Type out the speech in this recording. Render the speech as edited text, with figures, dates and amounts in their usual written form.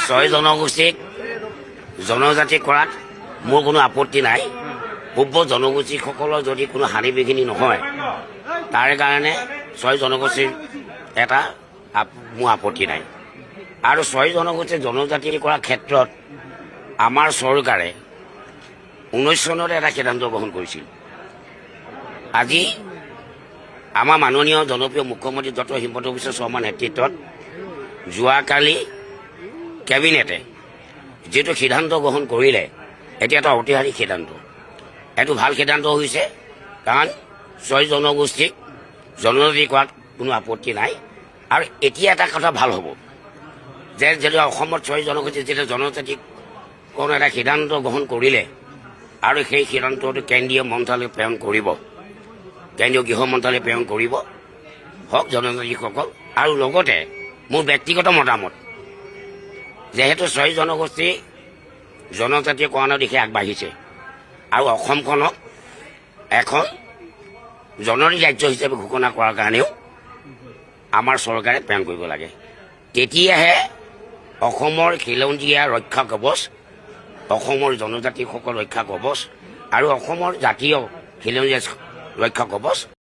ছয় জনগোষ্ঠীক জনজাতি কৰাত মোৰ কোনো আপত্তি নাই। পূৰ্ব জনগোষ্ঠীসকলৰ যদি কোনো হানি বিঘিনি নহয় তাৰ কাৰণে ছয় জনগোষ্ঠীৰ এটা মোৰ আপত্তি নাই। আৰু ছয় জনগোষ্ঠী জনজাতি কৰাৰ ক্ষেত্ৰত আমাৰ চৰকাৰে 19 চনত এটা সিদ্ধান্ত গ্ৰহণ কৰিছিল। আজি আমাৰ মাননীয় জনপ্ৰিয় মুখ্যমন্ত্ৰী ডক্টৰ হিমন্ত বিশ্ব শৰ্মাৰ নেতৃত্বত যোৱাকালি কেবিনেটে যিটো সিদ্ধান্ত গ্ৰহণ কৰিলে, এতিয়া এটা ঐতিহাসিক সিদ্ধান্ত। এইটো ভাল সিদ্ধান্ত হৈছে, কাৰণ ছয় জনগোষ্ঠীক জনজাতি কৰাত কোনো আপত্তি নাই। আৰু এতিয়া এটা কথা ভাল হ'ব যে যদি অসমত ছয় জনগোষ্ঠী যেতিয়া জনজাতি কোনো এটা সিদ্ধান্ত গ্ৰহণ কৰিলে আৰু সেই সিদ্ধান্তটো কেন্দ্ৰীয় মন্ত্ৰালয়ে প্ৰেৰণ কৰিব, কেন্দ্ৰীয় গৃহ মন্ত্ৰালয়ে প্ৰেৰণ কৰিব হওক জনজাতিসকল। আৰু লগতে মোৰ ব্যক্তিগত মতামত, যিহেতু ছয় জনগোষ্ঠী জনজাতিকৰণৰ দিশে আগবাঢ়িছে আৰু অসমখনক এখন জনজাতি ৰাজ্য হিচাপে ঘোষণা কৰাৰ কাৰণেও আমাৰ চৰকাৰে প্ৰেৰণ কৰিব লাগে। তেতিয়াহে অসমৰ খিলঞ্জীয়া ৰক্ষা কৱচ, অসমৰ জনজাতিসকল ৰক্ষা কৱচ আৰু অসমৰ জাতীয় খিলঞ্জীয়া ৰক্ষা কৱচ